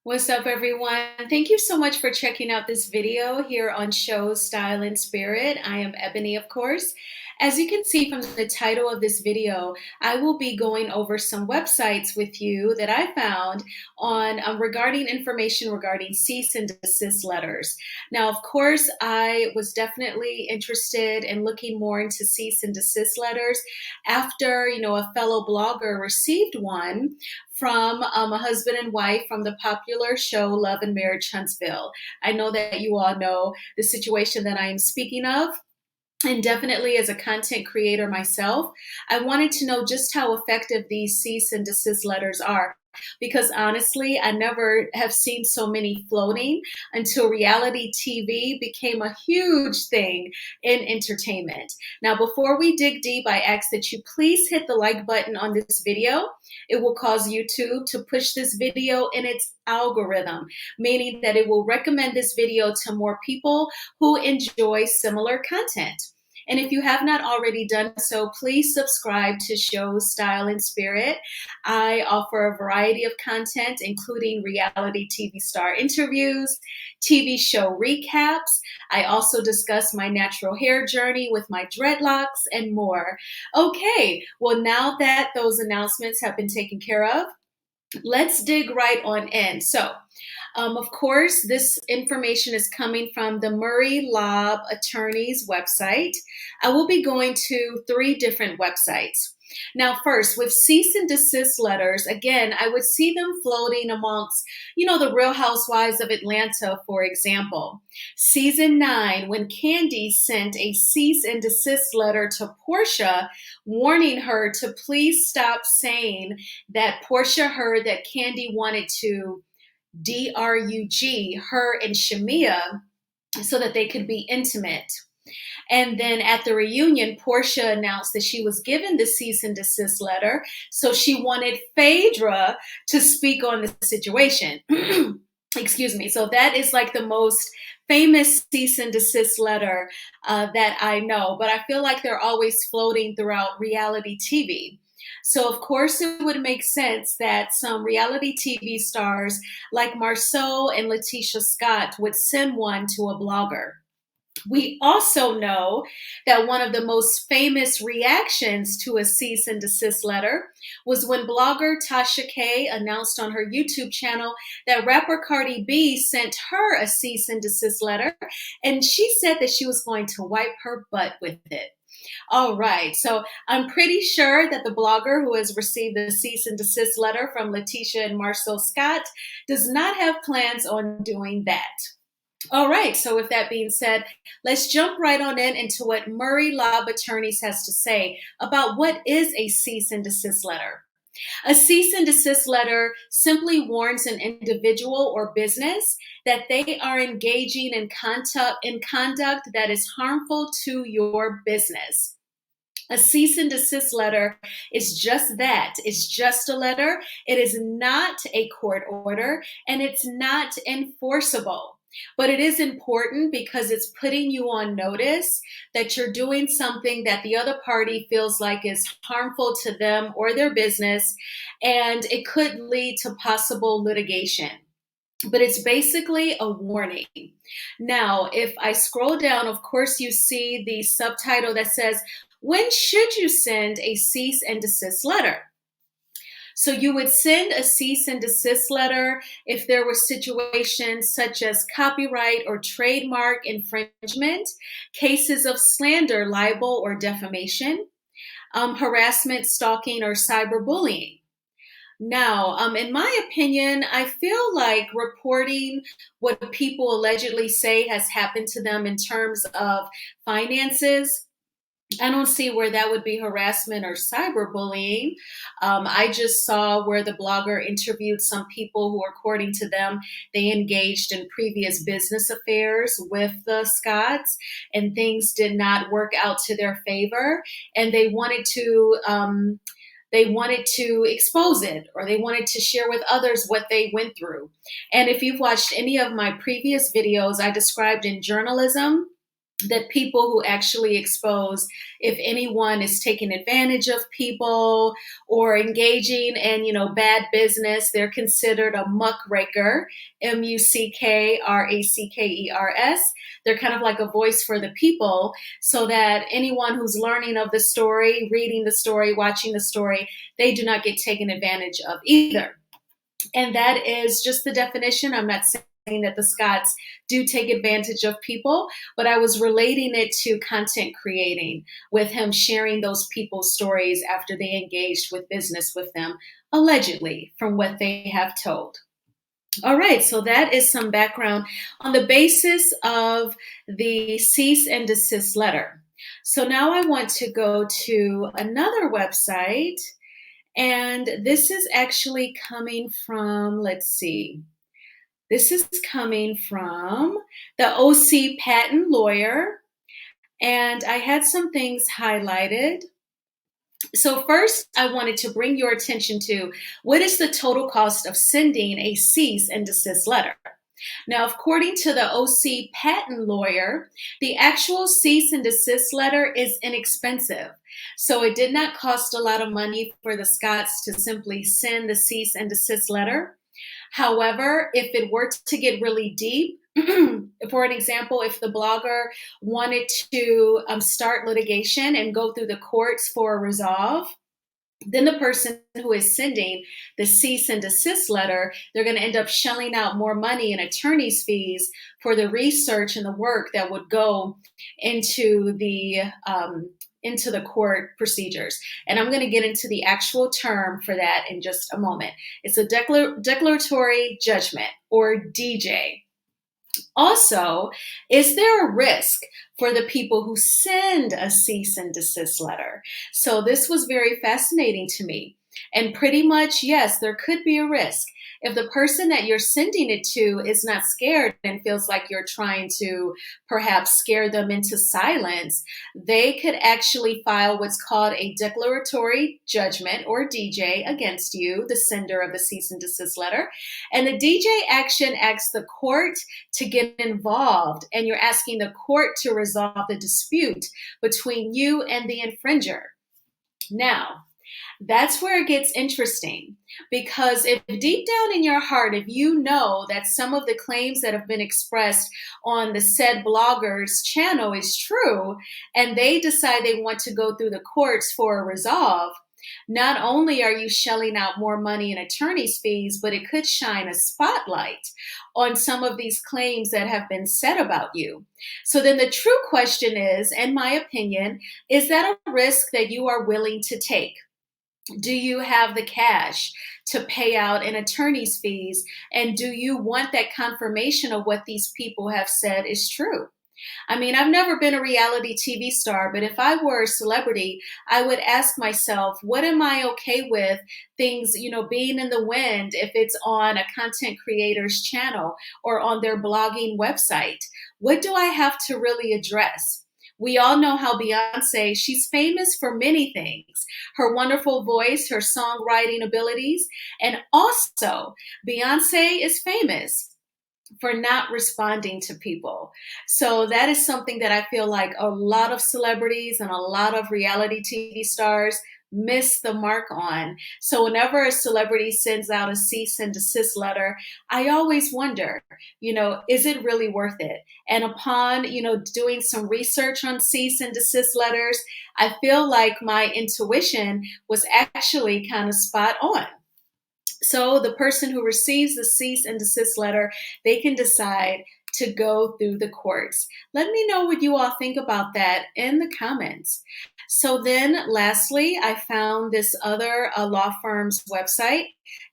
What's up, everyone? Thank you so much for checking out this video here on Show Style and Spirit. I am Ebony, of course. As you can see from the title of this video, I will be going over some websites with you that I found on regarding information regarding cease and desist letters. Now, of course, I was definitely interested in looking more into cease and desist letters after, a fellow blogger received one from a husband and wife from the popular show Love and Marriage Huntsville. I know that you all know the situation that I am speaking of. And definitely as a content creator myself, I wanted to know just how effective these cease and desist letters are. Because honestly, I never have seen so many floating until reality TV became a huge thing in entertainment. Now, before we dig deep, I ask that you please hit the like button on this video. It will cause YouTube to push this video in its algorithm, meaning that it will recommend this video to more people who enjoy similar content. And if you have not already done so, please subscribe to Show Style and Spirit. I offer a variety of content, including reality TV star interviews, TV show recaps. I also discuss my natural hair journey with my dreadlocks and more. Okay, well, now that those announcements have been taken care of, let's dig right on in. So, of course, this information is coming from the Murray Lobb Attorney's website. I will be going to 3 different websites. Now, first, with cease and desist letters, again, I would see them floating amongst, the Real Housewives of Atlanta, for example. Season 9, when Kandi sent a cease and desist letter to Portia, warning her to please stop saying that Portia heard that Kandi wanted to DRUG her and Shamia so that they could be intimate. And then at the reunion, Portia announced that she was given the cease and desist letter, so she wanted Phaedra to speak on the situation. Excuse me. So that is like the most famous cease and desist letter that I know, but I feel like they're always floating throughout reality TV. So, of course, it would make sense that some reality TV stars like Marceau and Letitia Scott would send one to a blogger. We also know that one of the most famous reactions to a cease and desist letter was when blogger Tasha K announced on her YouTube channel that rapper Cardi B sent her a cease and desist letter, and she said that she was going to wipe her butt with it. All right, so I'm pretty sure that the blogger who has received the cease and desist letter from Letitia and Marcel Scott does not have plans on doing that. All right, so with that being said, let's jump right on into what Murray Lobb Attorneys has to say about what is a cease and desist letter. A cease and desist letter simply warns an individual or business that they are engaging in conduct that is harmful to your business. A cease and desist letter is just that. It's just a letter. It is not a court order, and it's not enforceable. But it is important because it's putting you on notice that you're doing something that the other party feels like is harmful to them or their business, and it could lead to possible litigation. But it's basically a warning. Now, if I scroll down, of course, you see the subtitle that says, when should you send a cease and desist letter? So you would send a cease and desist letter if there were situations such as copyright or trademark infringement, cases of slander, libel, or defamation, harassment, stalking, or cyberbullying. Now, in my opinion, I feel like reporting what people allegedly say has happened to them in terms of finances, I don't see where that would be harassment or cyberbullying. I just saw where the blogger interviewed some people who, according to them, they engaged in previous business affairs with the Scotts, and things did not work out to their favor, and they wanted to expose it, or they wanted to share with others what they went through. And if you've watched any of my previous videos, I described in journalism that people who actually expose if anyone is taking advantage of people or engaging in bad business, they're considered a muckraker. Muckrackers. They're kind of like a voice for the people, so that anyone who's learning of the story, reading the story, watching the story, they do not get taken advantage of either. And that is just the definition. I'm not saying that the Scots do take advantage of people, but I was relating it to content creating, with him sharing those people's stories after they engaged with business with them, allegedly, from what they have told. All right, so that is some background on the basis of the cease and desist letter. So now I want to go to another website, and this is actually coming from, let's see, this is coming from the OC patent lawyer, and I had some things highlighted. So first, I wanted to bring your attention to what is the total cost of sending a cease and desist letter. Now, according to the OC patent lawyer, the actual cease and desist letter is inexpensive. So it did not cost a lot of money for the Scots to simply send the cease and desist letter. However, if it were to get really deep, for an example, if the blogger wanted to start litigation and go through the courts for a resolve, then the person who is sending the cease and desist letter, they're going to end up shelling out more money in attorney's fees for the research and the work that would go into the court procedures. And I'm going to get into the actual term for that in just a moment. It's a declaratory judgment, or DJ. Also, is there a risk for the people who send a cease and desist letter? So this was very fascinating to me. And pretty much, yes, there could be a risk. If the person that you're sending it to is not scared and feels like you're trying to perhaps scare them into silence, they could actually file what's called a declaratory judgment, or DJ, against you, the sender of the cease and desist letter. And the DJ action asks the court to get involved, and you're asking the court to resolve the dispute between you and the infringer. Now, that's where it gets interesting, because if deep down in your heart, if you know that some of the claims that have been expressed on the said blogger's channel is true, and they decide they want to go through the courts for a resolve, not only are you shelling out more money in attorney's fees, but it could shine a spotlight on some of these claims that have been said about you. So then the true question is, in my opinion, is that a risk that you are willing to take? Do you have the cash to pay out in attorney's fees? And do you want that confirmation of what these people have said is true? I mean, I've never been a reality TV star, but if I were a celebrity, I would ask myself, what am I okay with things, being in the wind if it's on a content creator's channel or on their blogging website? What do I have to really address? We all know how Beyonce, she's famous for many things. Her wonderful voice, her songwriting abilities, and also Beyonce is famous for not responding to people. So that is something that I feel like a lot of celebrities and a lot of reality TV stars miss the mark on. So whenever a celebrity sends out a cease and desist letter, I always wonder, is it really worth it? And upon, doing some research on cease and desist letters, I feel like my intuition was actually kind of spot on. So the person who receives the cease and desist letter, they can decide to go through the courts. Let me know what you all think about that in the comments. So then lastly, I found this other law firm's website.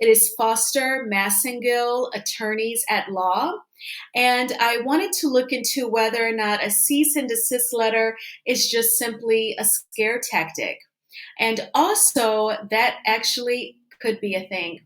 It is Foster Massengill Attorneys at Law. And I wanted to look into whether or not a cease and desist letter is just simply a scare tactic. And also that actually could be a thing.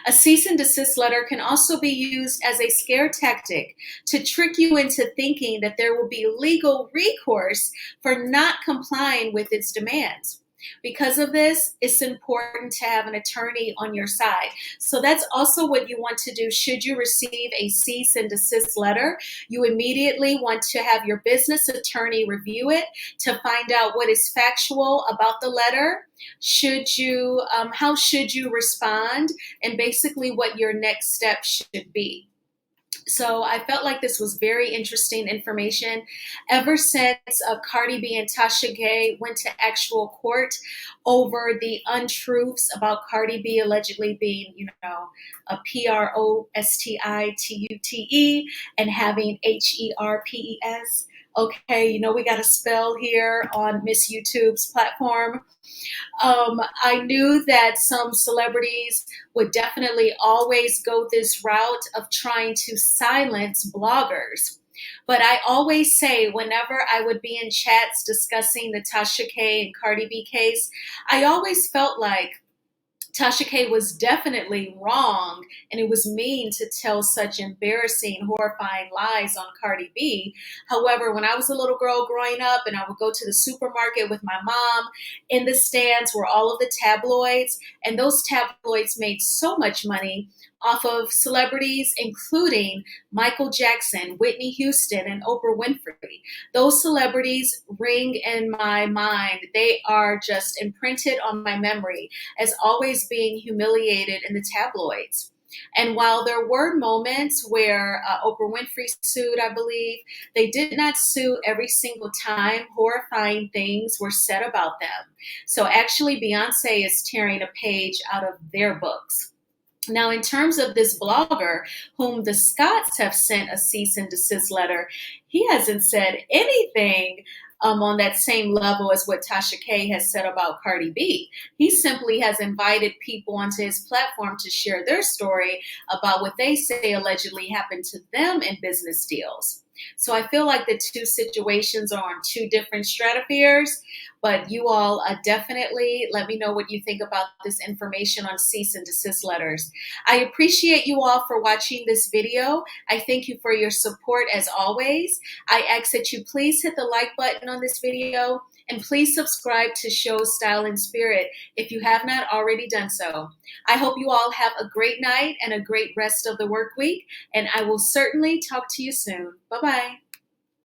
A cease and desist letter can also be used as a scare tactic to trick you into thinking that there will be legal recourse for not complying with its demands. Because of this, it's important to have an attorney on your side. So that's also what you want to do. Should you receive a cease and desist letter, you immediately want to have your business attorney review it to find out what is factual about the letter. How should you respond, and basically what your next step should be. So I felt like this was very interesting information. Ever since Cardi B and Tasha Gay went to actual court over the untruths about Cardi B allegedly being, a Prostitute and having Herpes. Okay, we got a spell here on Miss YouTube's platform. I knew that some celebrities would definitely always go this route of trying to silence bloggers. But I always say, whenever I would be in chats discussing the Tasha K and Cardi B case, I always felt like Tasha K was definitely wrong, and it was mean to tell such embarrassing, horrifying lies on Cardi B. However, when I was a little girl growing up and I would go to the supermarket with my mom, in the stands were all of the tabloids, and those tabloids made so much money off of celebrities, including Michael Jackson, Whitney Houston, and Oprah Winfrey. Those celebrities ring in my mind. They are just imprinted on my memory as always being humiliated in the tabloids. And while there were moments where Oprah Winfrey sued, I believe, they did not sue every single time horrifying things were said about them. So actually, Beyonce is tearing a page out of their books. Now, in terms of this blogger, whom the Scotts have sent a cease and desist letter, he hasn't said anything on that same level as what Tasha K has said about Cardi B. He simply has invited people onto his platform to share their story about what they say allegedly happened to them in business deals. So I feel like the two situations are on two different stratospheres, but you all definitely let me know what you think about this information on cease and desist letters. I appreciate you all for watching this video. I thank you for your support as always. I ask that you please hit the like button on this video, and please subscribe to Show Style and Spirit if you have not already done so. I hope you all have a great night and a great rest of the work week, and I will certainly talk to you soon. Bye-bye.